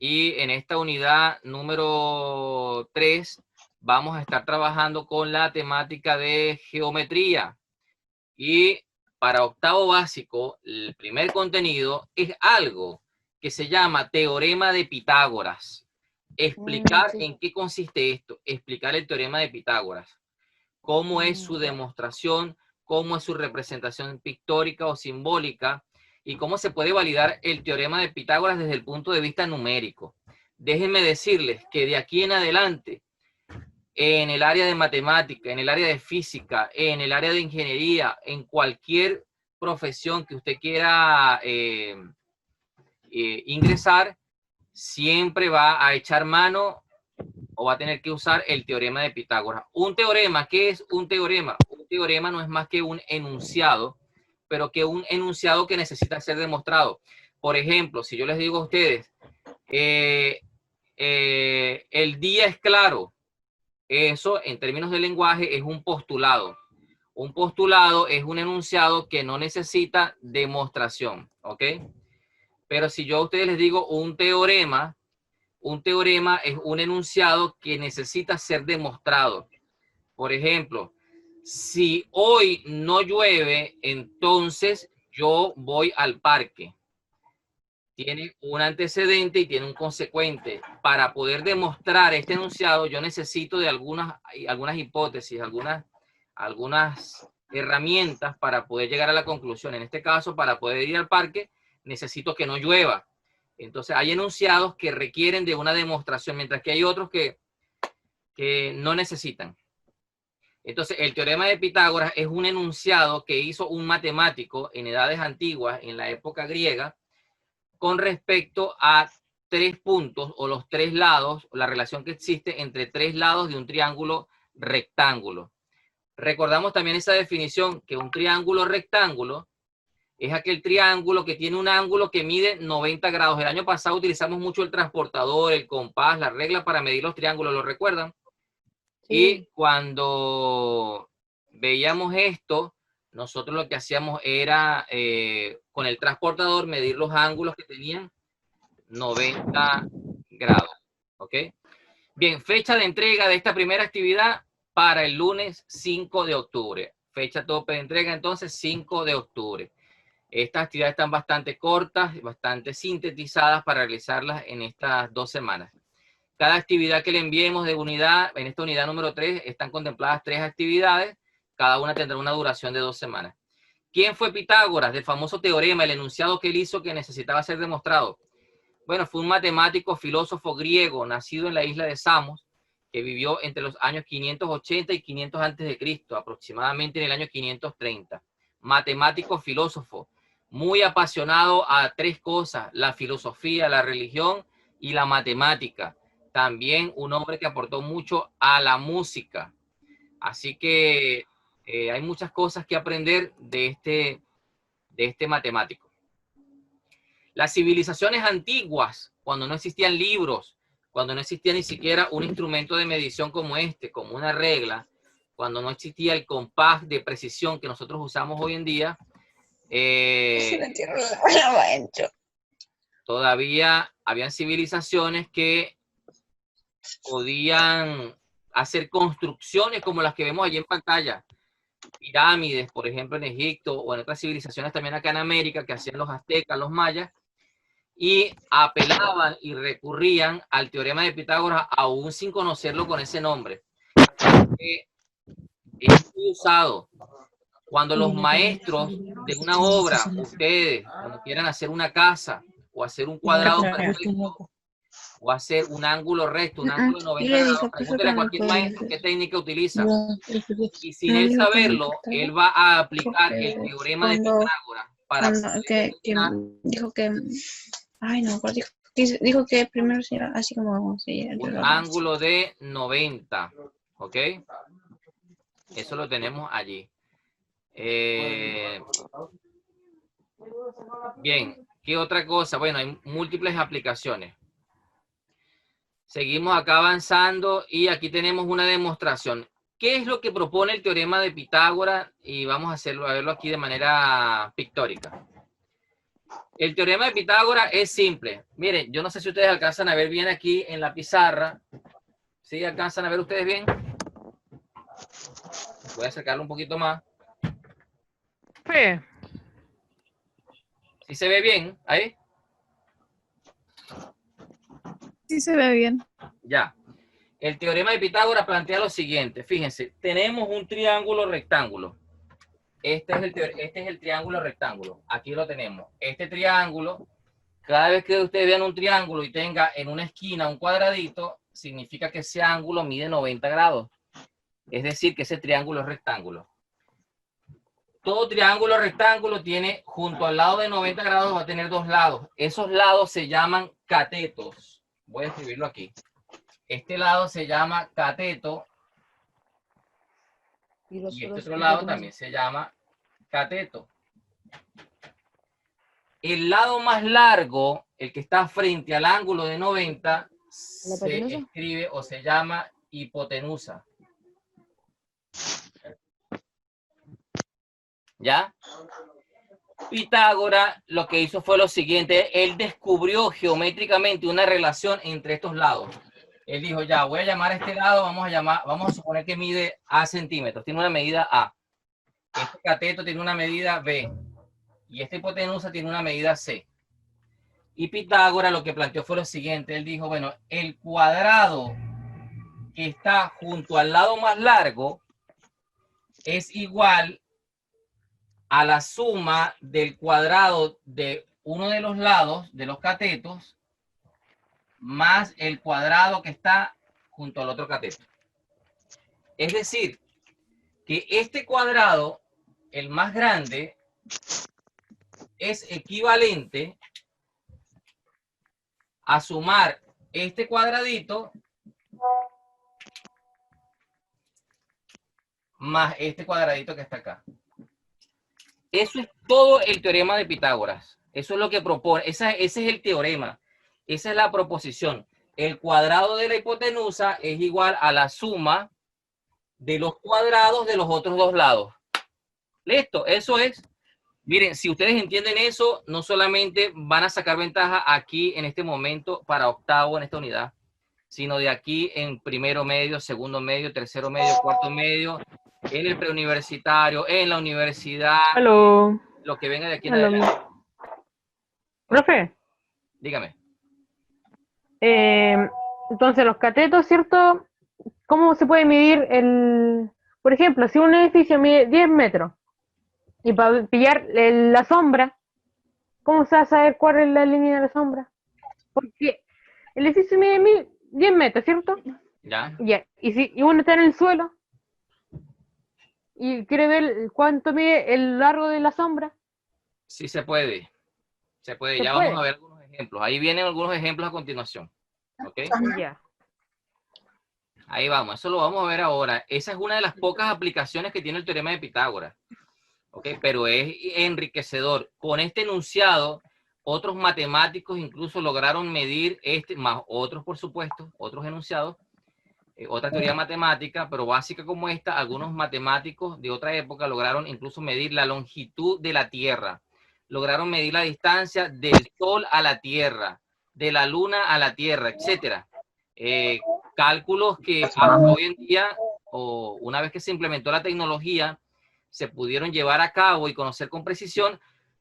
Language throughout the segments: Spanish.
y en esta unidad número 3 vamos a estar trabajando con la temática de geometría. Y para octavo básico, el primer contenido es algo que se llama teorema de Pitágoras. Explicar en qué consiste esto, explicar el teorema de Pitágoras, cómo es su demostración, cómo es su representación pictórica o simbólica y cómo se puede validar el teorema de Pitágoras desde el punto de vista numérico. Déjenme decirles que de aquí en adelante, en el área de matemática, en el área de física, en el área de ingeniería, en cualquier profesión que usted quiera ingresar, siempre va a echar mano o va a tener que usar el teorema de Pitágoras. Un teorema, ¿qué es un teorema? Un teorema no es más que un enunciado, pero que un enunciado que necesita ser demostrado. Por ejemplo, si yo les digo a ustedes, el día es claro, eso en términos de lenguaje es un postulado. Un postulado es un enunciado que no necesita demostración, ¿ok? Pero si yo a ustedes les digo un teorema es un enunciado que necesita ser demostrado. Por ejemplo, si hoy no llueve, entonces yo voy al parque. Tiene un antecedente y tiene un consecuente. Para poder demostrar este enunciado, yo necesito de algunas hipótesis, algunas herramientas para poder llegar a la conclusión. En este caso, para poder ir al parque, necesito que no llueva. Entonces, hay enunciados que requieren de una demostración, mientras que hay otros que no necesitan. Entonces, el teorema de Pitágoras es un enunciado que hizo un matemático en edades antiguas, en la época griega, con respecto a 3 puntos o los 3 lados, la relación que existe entre 3 lados de un triángulo rectángulo. Recordamos también esa definición, que un triángulo rectángulo es aquel triángulo que tiene un ángulo que mide 90 grados. El año pasado utilizamos mucho el transportador, el compás, la regla para medir los triángulos, ¿lo recuerdan? Sí. Y cuando veíamos esto, nosotros lo que hacíamos era con el transportador medir los ángulos que tenían 90 grados. ¿Ok? Bien, fecha de entrega de esta primera actividad para el lunes 5 de octubre. Fecha tope de entrega entonces 5 de octubre. Estas actividades están bastante cortas, bastante sintetizadas para realizarlas en estas 2 semanas. Cada actividad que le enviemos de unidad, en esta unidad número 3, están contempladas 3 actividades. Cada una tendrá una duración de 2 semanas. ¿Quién fue Pitágoras? Del famoso teorema, el enunciado que él hizo que necesitaba ser demostrado. Bueno, fue un matemático, filósofo griego, nacido en la isla de Samos, que vivió entre los años 580 y 500 a.C., aproximadamente en el año 530. Matemático, filósofo, muy apasionado a 3 cosas: la filosofía, la religión y la matemática. También un hombre que aportó mucho a la música. Así que hay muchas cosas que aprender de este matemático. Las civilizaciones antiguas, cuando no existían libros, cuando no existía ni siquiera un instrumento de medición como este, como una regla, cuando no existía el compás de precisión que nosotros usamos hoy en día, todavía habían civilizaciones que podían hacer construcciones como las que vemos allí en pantalla. Pirámides, por ejemplo, en Egipto, o en otras civilizaciones también acá en América, que hacían los aztecas, los mayas, y apelaban y recurrían al teorema de Pitágoras aún sin conocerlo con ese nombre. Es muy usado cuando los maestros de una obra, ustedes, cuando quieran hacer una casa o hacer un cuadrado perfecto o hacer un ángulo recto, un ángulo de 90 grados, pregúntele a cualquier maestro qué técnica utiliza. Y sin él saberlo, él va a aplicar el teorema de Pitágoras para dijo que ay, no, dijo que primero se iba así como vamos a ir. Un ángulo de 90, ¿ok? Eso lo tenemos allí. Bien, ¿qué otra cosa? Bueno, hay múltiples aplicaciones. Seguimos acá avanzando y aquí tenemos una demostración. ¿Qué es lo que propone el teorema de Pitágoras? Y vamos a verlo aquí de manera pictórica. El teorema de Pitágoras es simple. Miren, yo no sé si ustedes alcanzan a ver bien aquí en la pizarra. ¿Sí alcanzan a ver ustedes bien? Voy a acercarlo un poquito más. Sí. ¿Sí se ve bien? ¿Ahí? Sí se ve bien. Ya. El teorema de Pitágoras plantea lo siguiente. Fíjense, tenemos un triángulo rectángulo. Este es el triángulo rectángulo. Aquí lo tenemos. Este triángulo, cada vez que ustedes vean un triángulo y tenga en una esquina un cuadradito, significa que ese ángulo mide 90 grados. Es decir, que ese triángulo es rectángulo. Todo triángulo rectángulo tiene, junto al lado de 90 grados, va a tener dos lados. Esos lados se llaman catetos. Voy a escribirlo aquí. Este lado se llama cateto y este otro lado también se llama cateto. El lado más largo, el que está frente al ángulo de 90, se escribe o se llama hipotenusa. ¿Ya? Pitágoras lo que hizo fue lo siguiente. Él descubrió geométricamente una relación entre estos lados. Él dijo, ya, voy a llamar a este lado, vamos a suponer que mide A centímetros. Tiene una medida A. Este cateto tiene una medida B. Y esta hipotenusa tiene una medida C. Y Pitágoras lo que planteó fue lo siguiente. Él dijo, bueno, el cuadrado que está junto al lado más largo es igual a la suma del cuadrado de uno de los lados de los catetos más el cuadrado que está junto al otro cateto. Es decir, que este cuadrado, el más grande, es equivalente a sumar este cuadradito más este cuadradito que está acá. Eso es todo el teorema de Pitágoras. Eso es lo que propone. Ese es el teorema. Esa es la proposición. El cuadrado de la hipotenusa es igual a la suma de los cuadrados de los otros dos lados. Listo, eso es. Miren, si ustedes entienden eso, no solamente van a sacar ventaja aquí en este momento para octavo en esta unidad, sino de aquí en primero medio, segundo medio, tercero medio, cuarto medio, en el preuniversitario, en la universidad, Aló. lo que venga de aquí en Aló. adelante. Profe, Dígame. entonces los catetos, ¿cierto? ¿Cómo se puede medir el... Por ejemplo, si un edificio mide 10 metros y para pillar la sombra, ¿cómo se va a saber cuál es la línea de la sombra? Porque el edificio mide 10 metros, ¿cierto? ¿Ya? Ya. Y uno está en el suelo y quiere ver cuánto mide el largo de la sombra. Sí se puede. Se puede. ¿Se Ya puede? vamos a ver algunos ejemplos. Ahí vienen algunos ejemplos a continuación. ¿Ok? Ya. Ahí vamos. Eso lo vamos a ver ahora. Esa es una de las pocas aplicaciones que tiene el teorema de Pitágoras. ¿Ok? Pero es enriquecedor. Con este enunciado, otros matemáticos incluso lograron medir más otros, por supuesto, otros enunciados, otra teoría matemática, pero básica como esta, algunos matemáticos de otra época lograron incluso medir la longitud de la Tierra. Lograron medir la distancia del Sol a la Tierra, de la Luna a la Tierra, etcétera. Cálculos que hasta hoy en día, o una vez que se implementó la tecnología, se pudieron llevar a cabo y conocer con precisión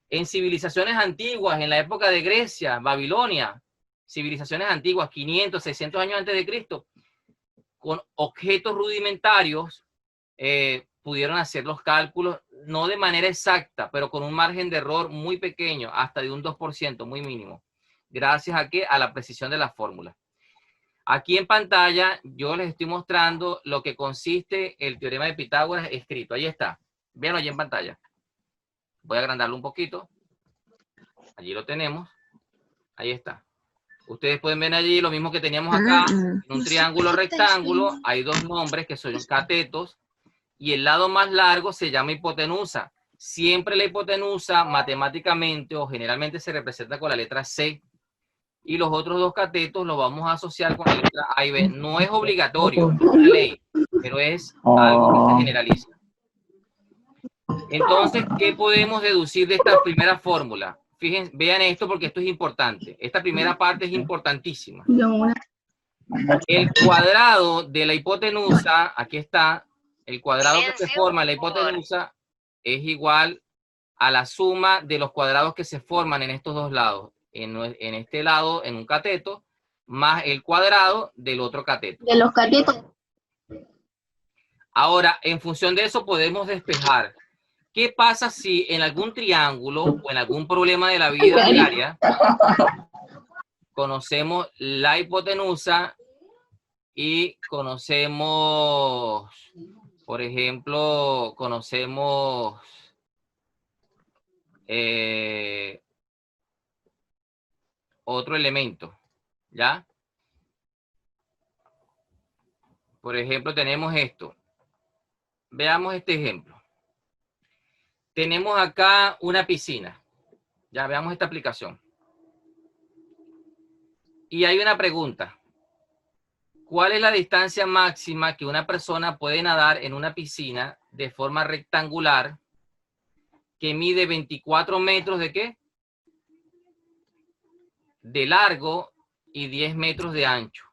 en civilizaciones antiguas, en la época de Grecia, Babilonia, civilizaciones antiguas, 500, 600 años antes de Cristo, con objetos rudimentarios, pudieron hacer los cálculos, no de manera exacta, pero con un margen de error muy pequeño, hasta de un 2%, muy mínimo. Gracias a qué? A la precisión de la fórmula. Aquí en pantalla yo les estoy mostrando lo que consiste el teorema de Pitágoras escrito. Ahí está. Véanlo allí en pantalla. Voy a agrandarlo un poquito. Allí lo tenemos. Ahí está. Ustedes pueden ver allí lo mismo que teníamos acá. En un triángulo rectángulo hay dos nombres que son catetos y el lado más largo se llama hipotenusa. Siempre la hipotenusa matemáticamente o generalmente se representa con la letra C. Y los otros dos catetos los vamos a asociar con la letra A y B. No es obligatorio, no es una ley, pero es algo que se generaliza. Entonces, ¿qué podemos deducir de esta primera fórmula? fíjense, vean esto porque esto es importante. Esta primera parte es importantísima. El cuadrado de la hipotenusa, aquí está, el cuadrado que se forma en la hipotenusa es igual a la suma de los cuadrados que se forman en estos dos lados. En este lado, en un cateto, más el cuadrado del otro cateto. De los catetos. Ahora, en función de eso podemos despejar. ¿Qué pasa si en algún triángulo o en algún problema de la vida diaria conocemos la hipotenusa y conocemos, por ejemplo, conocemos otro elemento, ¿ya? Por ejemplo, tenemos esto. Veamos este ejemplo. Tenemos acá una piscina. Ya veamos esta aplicación. Y hay una pregunta. ¿Cuál es la distancia máxima que una persona puede nadar en una piscina de forma rectangular que mide 24 metros de qué? De largo y 10 metros de ancho?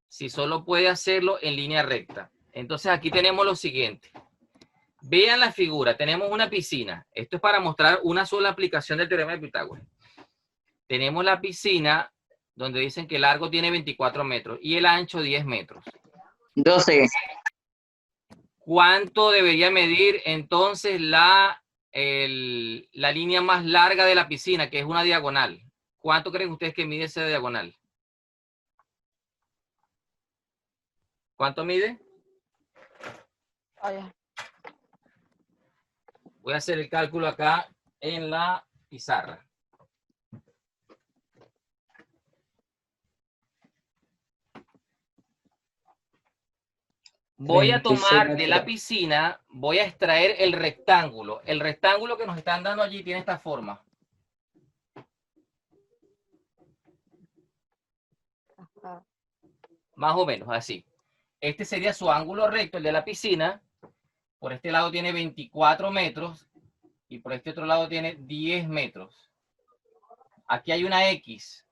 Si solo puede hacerlo en línea recta. Entonces aquí tenemos lo siguiente. Vean la figura. Tenemos una piscina. Esto es para mostrar una sola aplicación del teorema de Pitágoras. Tenemos la piscina donde dicen que el largo tiene 24 metros y el ancho 10 metros. 12. ¿Cuánto debería medir entonces la línea más larga de la piscina, que es una diagonal? ¿Cuánto creen ustedes que mide esa diagonal? ¿Cuánto mide? Voy a hacer el cálculo acá en la pizarra. Voy a tomar de la piscina, voy a extraer el rectángulo. El rectángulo que nos están dando allí tiene esta forma. Más o menos así. Este sería su ángulo recto, el de la piscina. Por este lado tiene 24 metros y por este otro lado tiene 10 metros. Aquí hay una X.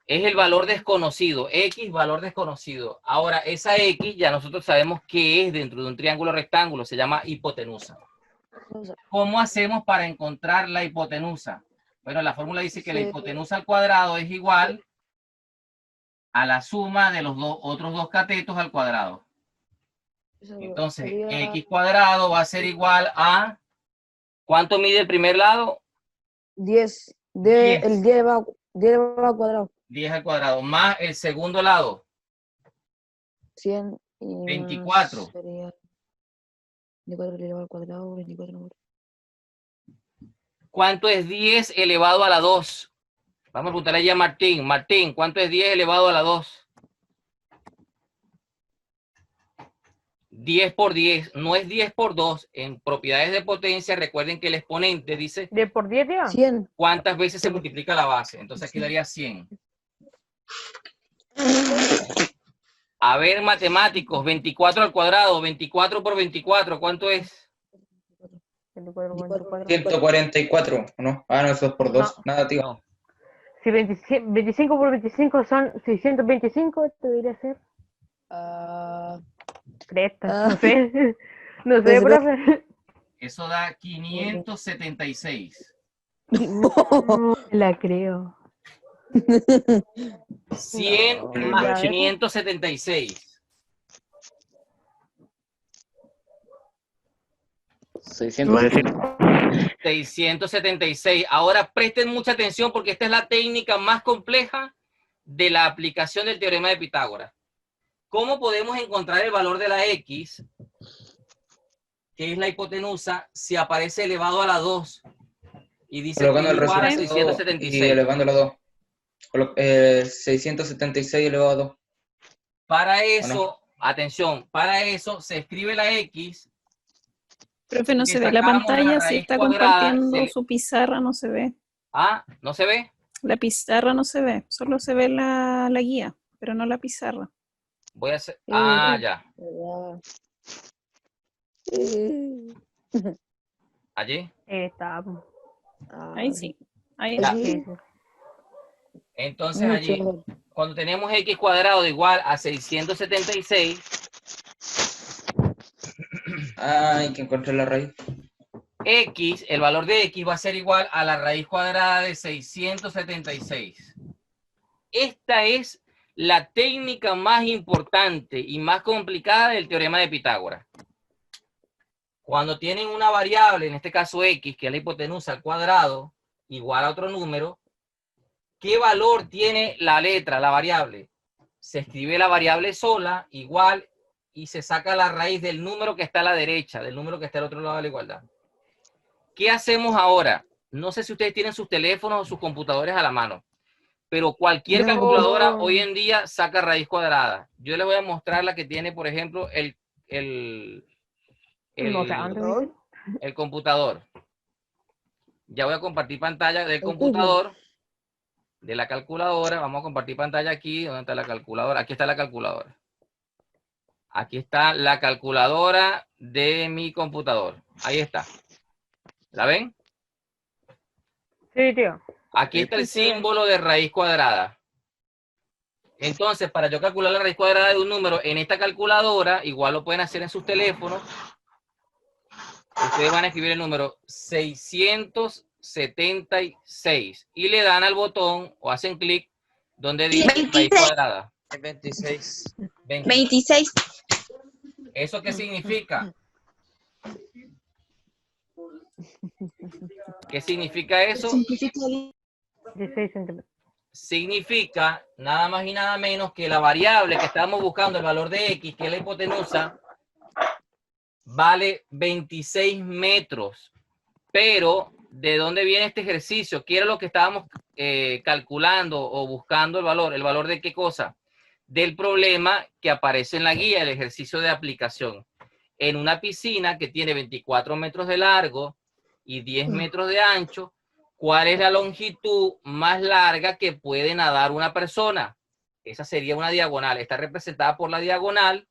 Es el valor desconocido. X, valor desconocido. Ahora, esa X ya nosotros sabemos qué es dentro de un triángulo rectángulo. Se llama hipotenusa. ¿Cómo hacemos para encontrar la hipotenusa? Bueno, la fórmula dice que la hipotenusa al cuadrado es igual a la suma de los otros dos catetos al cuadrado. Entonces, X cuadrado va a ser igual a... ¿Cuánto mide el primer lado? 10. 10. El 10 va al cuadrado. 10 al cuadrado. Más el segundo lado. 100. Y 24. Sería 24 elevado al cuadrado, 24. ¿Cuánto es 10 elevado a la 2? Vamos a preguntarle ya a Martín. Martín, ¿cuánto es 10 elevado a la 2? 10 por 10. No es 10 por 2. En propiedades de potencia, recuerden que el exponente dice... ¿10 por 10, tío? 100. ¿Cuántas veces se multiplica la base? Entonces aquí daría 100. A ver, matemáticos, 24 al cuadrado, 24 por 24, ¿cuánto es? 144, ¿no? Ah, no, eso es por 2. No. Nada, tío. No. Si 25 por 25 son 625, esto debería ser. Cresta, no sé. No sé, Pues, profe. Eso da 576. No la creo. 100 No, más ya. 576. 676. Ahora presten mucha atención porque esta es la técnica más compleja de la aplicación del teorema de Pitágoras. ¿Cómo podemos encontrar el valor de la X, que es la hipotenusa, si aparece elevado a la 2? Y dice Colocando que el es igual a resultado 676. y elevando la 2. 676 elevado a 2. Para eso, atención, para eso se escribe la X. Profe, no que se ve la sacamos pantalla, si raíz está cuadrada, compartiendo su pizarra, no se ve. Ah, ¿no se ve? La pizarra no se ve, solo se ve la guía, pero no la pizarra. Voy a hacer... Ah, ya. Allí. Está. Ahí sí. Ahí Ya. sí. Sí, sí. Entonces allí, cuando tenemos x cuadrado igual a 676, Hay que encontrar la raíz. x, el valor de x va a ser igual a la raíz cuadrada de 676. Esta es la técnica más importante y más complicada del teorema de Pitágoras. Cuando tienen una variable, en este caso x, que es la hipotenusa al cuadrado, igual a otro número, ¿qué valor tiene la letra, la variable? Se escribe la variable sola, igual, y se saca la raíz del número que está a la derecha, del número que está al otro lado de la igualdad. ¿Qué hacemos ahora? No sé si ustedes tienen sus teléfonos o sus computadores a la mano, pero cualquier calculadora hoy en día saca raíz cuadrada. Yo les voy a mostrar la que tiene, por ejemplo, No sé, ¿dónde dice? el computador. Ya voy a compartir pantalla del computador, de la calculadora. Vamos a compartir pantalla aquí. ¿Dónde está la calculadora? Aquí está la calculadora. Aquí está la calculadora de mi computador. Ahí está. ¿La ven? Sí, tío. Aquí está el símbolo de raíz cuadrada. Entonces, para yo calcular la raíz cuadrada de un número en esta calculadora, igual lo pueden hacer en sus teléfonos. Ustedes van a escribir el número 676 y le dan al botón o hacen clic donde dice raíz cuadrada. 26. 26. ¿Eso qué significa? ¿Qué significa eso? 16 centímetros. Significa nada más y nada menos que la variable que estamos buscando, el valor de x, que es la hipotenusa, vale 26 metros. Pero, ¿de dónde viene este ejercicio? ¿Qué era lo que estábamos calculando o buscando el valor? ¿El valor de qué cosa? Del problema que aparece en la guía, el ejercicio de aplicación. En una piscina que tiene 24 metros de largo y 10 metros de ancho, ¿cuál es la longitud más larga que puede nadar una persona? Esa sería una diagonal. Está representada por la diagonal.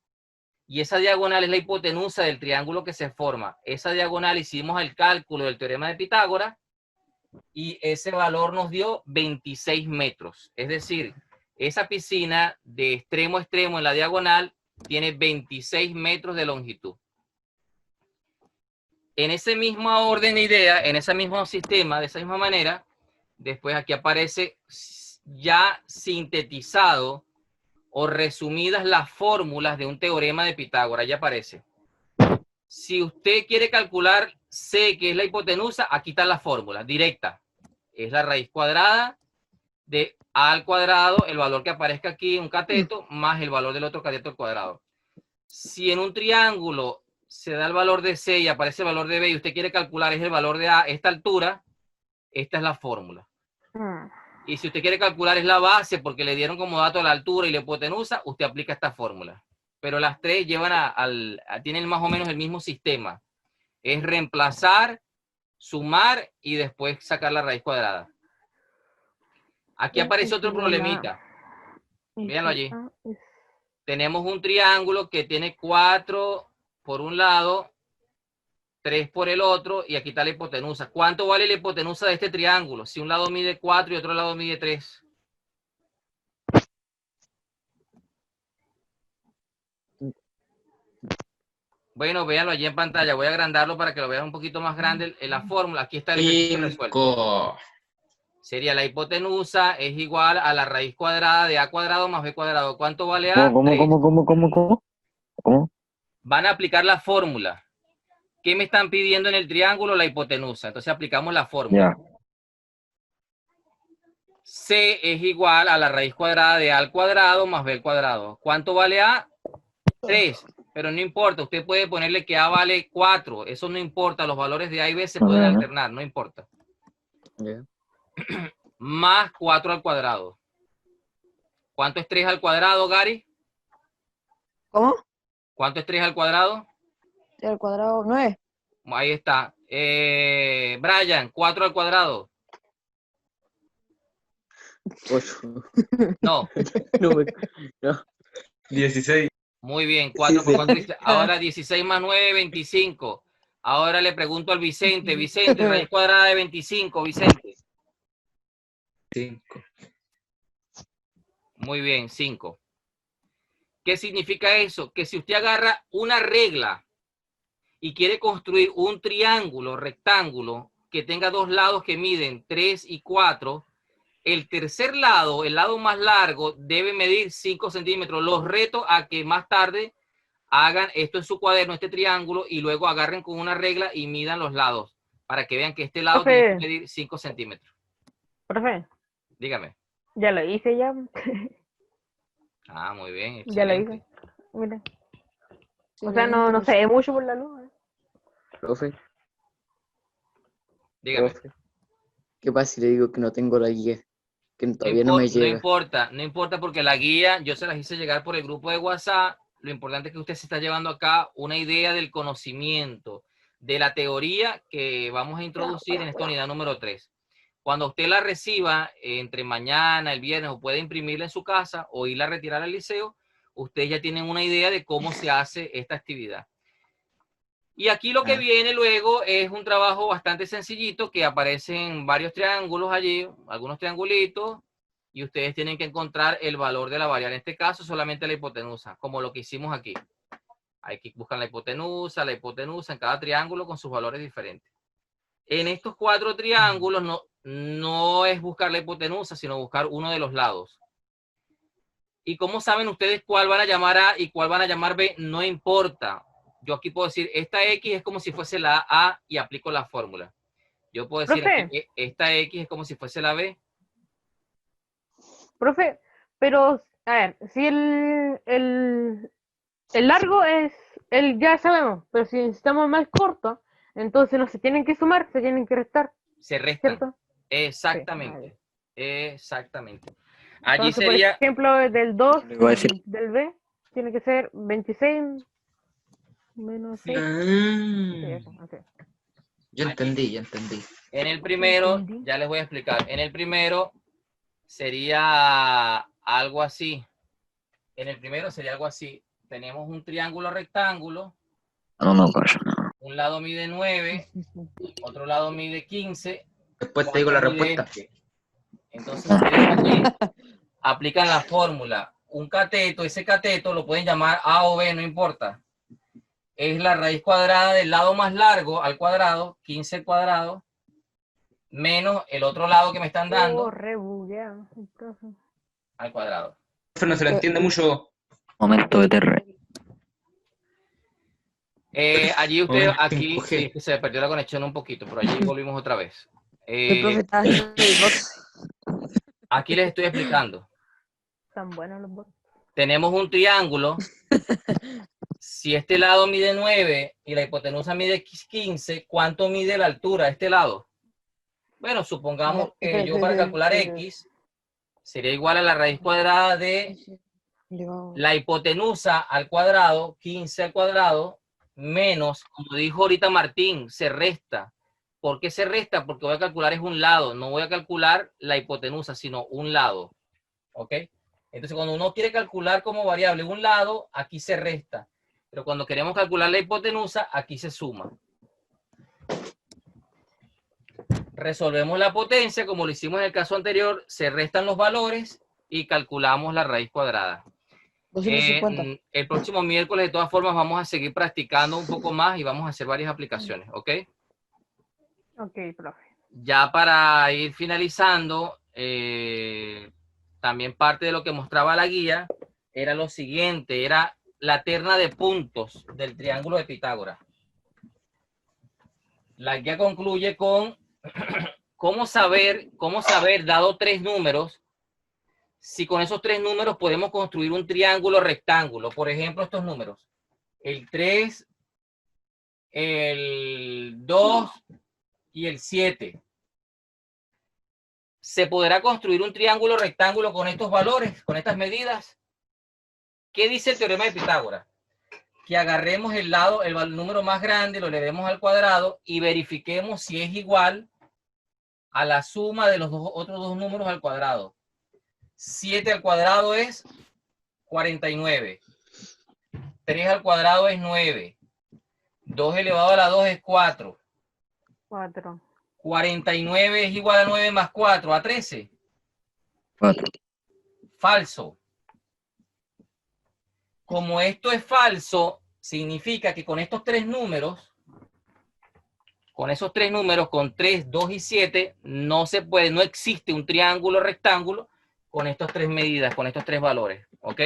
Y esa diagonal es la hipotenusa del triángulo que se forma. Esa diagonal hicimos el cálculo del teorema de Pitágoras y ese valor nos dio 26 metros. Es decir, esa piscina de extremo a extremo en la diagonal tiene 26 metros de longitud. En ese mismo orden de idea, en ese mismo sistema, de esa misma manera, después aquí aparece ya sintetizado o resumidas las fórmulas de un teorema de Pitágoras, ya aparece. Si usted quiere calcular C, que es la hipotenusa, aquí está la fórmula directa. Es la raíz cuadrada de A al cuadrado, el valor que aparezca aquí, un cateto, más el valor del otro cateto al cuadrado. Si en un triángulo se da el valor de C y aparece el valor de B y usted quiere calcular es el valor de A, esta altura, esta es la fórmula. Y si usted quiere calcular es la base porque le dieron como dato la altura y la hipotenusa, usted aplica esta fórmula. Pero las tres llevan tienen más o menos el mismo sistema. Es reemplazar, sumar y después sacar la raíz cuadrada. Aquí aparece otro problemita. Véanlo allí. Tenemos un triángulo que tiene 4 por un lado, 3 por el otro, y aquí está la hipotenusa. ¿Cuánto vale la hipotenusa de este triángulo? Si un lado mide 4 y otro lado mide 3. Bueno, véanlo allí en pantalla. Voy a agrandarlo para que lo vean un poquito más grande en la fórmula. Aquí está el ejercicio resuelto. Sería la hipotenusa es igual a la raíz cuadrada de a cuadrado más b cuadrado. ¿Cuánto vale a? ¿Cómo? Van a aplicar la fórmula. ¿Qué me están pidiendo en el triángulo? La hipotenusa. Entonces aplicamos la fórmula. C es igual a la raíz cuadrada de a al cuadrado más b al cuadrado. ¿Cuánto vale a? 3. Pero no importa. Usted puede ponerle que a vale 4. Eso no importa. Los valores de a y b se pueden alternar. No importa. Más 4 al cuadrado. ¿Cuánto es 3 al cuadrado, Gary? ¿Cómo? ¿Cuánto es 3 al cuadrado? 3 al cuadrado, 9. Ahí está. Brian, 4 al cuadrado. 8. No. No. 16. Muy bien, 4 Sí, sí. por 4. Ahora 16 más 9, 25. Ahora le pregunto al Vicente. Vicente, raíz cuadrada de 25, Vicente. 5. Muy bien, 5. ¿Qué significa eso? Que si usted agarra una regla y quiere construir un triángulo rectángulo que tenga dos lados que miden 3 y 4, el tercer lado, el lado más largo, debe medir 5 centímetros. Los reto a que más tarde hagan esto en su cuaderno, este triángulo, y luego agarren con una regla y midan los lados para que vean que este lado Profe. tiene que medir 5 centímetros. Profe, Dígame. ya lo hice ya. Ah, muy bien, Ya lo excelente. hice. Mira. O sea, no sé mucho por la luz. Profe, Dígame. profe. ¿Qué pasa si le digo que no tengo la guía? Que todavía no me No llega. no importa porque la guía yo se las hice llegar por el grupo de WhatsApp. Lo importante es que usted se está llevando acá una idea del conocimiento, de la teoría que vamos a introducir en esta unidad número 3. Cuando usted la reciba entre mañana, el viernes, o puede imprimirla en su casa o irla a retirar al liceo, ustedes ya tienen una idea de cómo se hace esta actividad. Y aquí lo que viene luego es un trabajo bastante sencillito que aparecen varios triángulos allí, algunos triangulitos, y ustedes tienen que encontrar el valor de la variable. En este caso, solamente la hipotenusa, como lo que hicimos aquí. Hay que buscar la hipotenusa en cada triángulo con sus valores diferentes. En estos 4 triángulos no es buscar la hipotenusa, sino buscar uno de los lados. ¿Y cómo saben ustedes cuál van a llamar A y cuál van a llamar B? No importa. Yo aquí puedo decir, esta X es como si fuese la A y aplico la fórmula. Yo puedo decir, aquí, Profe, esta X es como si fuese la B. profe, pero, a ver, si el largo es, ya sabemos, pero si necesitamos más corto, entonces no se tienen que sumar, se tienen que restar, Se restan. ¿cierto? Exactamente. Exactamente. Allí Entonces, por sería, ejemplo, del 2, Le voy a decir. del B, tiene que ser 26 menos 6. Sí, eso, ok. Yo entendí, ya entendí. en el primero, Entendí. ya les voy a explicar. En el primero sería algo así. En el primero sería algo así. Tenemos un triángulo rectángulo. No pasa nada. Un lado mide 9, otro lado mide 15. Después te digo la ¿Cuánto mide respuesta. este? Entonces ustedes allí aplican la fórmula. Un cateto, ese cateto lo pueden llamar A o B, no importa. Es la raíz cuadrada del lado más largo al cuadrado, 15 al cuadrado, menos el otro lado que me están dando Re bugueado, profe. al cuadrado. Profe, no se le entiende mucho. Momento de terreno. Allí usted, Momento aquí 5G. sí, es que se perdió la conexión un poquito, pero allí volvimos otra vez. El profe está haciendo beatbox. Aquí les estoy explicando. Están buenos los bots. Tenemos un triángulo. Si este lado mide 9 y la hipotenusa mide 15, ¿cuánto mide la altura de este lado? Bueno, supongamos que yo para calcular X sería igual a la raíz cuadrada de la hipotenusa al cuadrado, 15 al cuadrado, menos, como dijo ahorita Martín, se resta. ¿Por qué se resta? Porque voy a calcular es un lado, no voy a calcular la hipotenusa, sino un lado. ¿Ok? Entonces, cuando uno quiere calcular como variable un lado, aquí se resta. Pero cuando queremos calcular la hipotenusa, aquí se suma. Resolvemos la potencia, como lo hicimos en el caso anterior, se restan los valores y calculamos la raíz cuadrada. 250. El próximo miércoles, de todas formas, vamos a seguir practicando un poco más y vamos a hacer varias aplicaciones, ¿ok? Ok, profe. Ya para ir finalizando, también parte de lo que mostraba la guía era lo siguiente, era la terna de puntos del triángulo de Pitágoras. La guía concluye con cómo saber, dado 3 números, si con esos 3 números podemos construir un triángulo rectángulo. Por ejemplo, estos números. El 3, el 2 y el 7. ¿Se podrá construir un triángulo rectángulo con estos valores, con estas medidas? ¿Qué dice el teorema de Pitágoras? Que agarremos el lado, el número más grande, lo elevemos al cuadrado y verifiquemos si es igual a la suma de los otros dos números al cuadrado. 7 al cuadrado es 49. 3 al cuadrado es 9. 2 elevado a la 2 es 4. 4. 49 es igual a 9 más 4, a 13. 4. Falso. Como esto es falso, significa que con estos tres números, con 3, 2 y 7, no se puede, no existe un triángulo rectángulo con estas tres medidas, con estos tres valores. ¿Ok?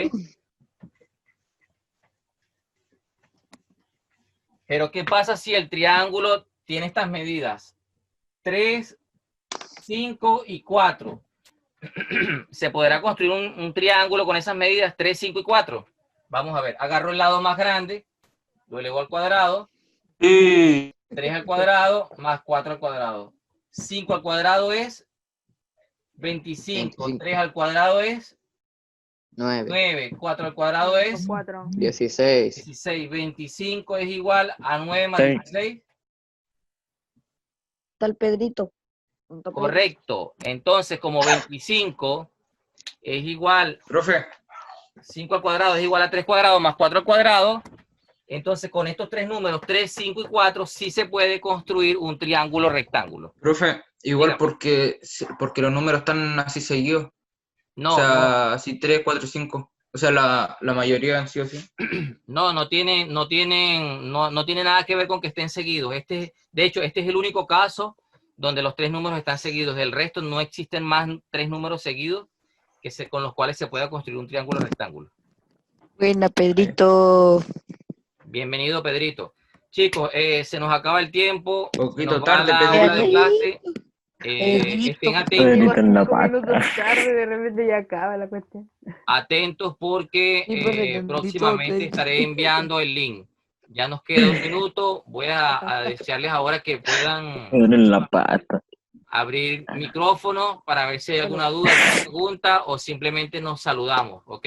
Pero ¿qué pasa si el triángulo tiene estas medidas? 3, 5 y 4. ¿Se podrá construir un triángulo con esas medidas 3, 5 y 4? Vamos a ver. Agarro el lado más grande, lo elevo al cuadrado. 3 al cuadrado más 4 al cuadrado. 5 al cuadrado es 25. 3 al cuadrado es 9. 4 al cuadrado es 4. 16. 16. 25 es igual a 9 más 16. Está el Pedrito. Está Pedrito. Correcto. Entonces, como 25 es igual, Profe, 5 al cuadrado es igual a 3 cuadrados más 4 al cuadrado, entonces con estos tres números, 3, 5 y 4, sí se puede construir un triángulo rectángulo. igual Dígame. porque los números están así seguidos. No, O sea, así 3, 4, 5. O sea, la mayoría han sido así. no tiene nada que ver con que estén seguidos. De hecho, este es el único caso donde los tres números están seguidos. El resto no existen más tres números seguidos con los cuales se pueda construir un triángulo rectángulo. Buena, Pedrito. Bienvenido, Pedrito. Chicos, se nos acaba el tiempo. Poquito Se nos va tarde, la Pedrito. hora de clase. Pedrito. Estén atentos, en la 5 minutos tarde, de repente ya acaba la cuestión. porque Sí, profe, Pedrito, próximamente Pedrito. estaré enviando el link. Ya nos queda un minuto. Voy a desearles ahora que puedan En la pata. abrir micrófono para ver si hay alguna duda, alguna pregunta o simplemente nos saludamos, ¿ok?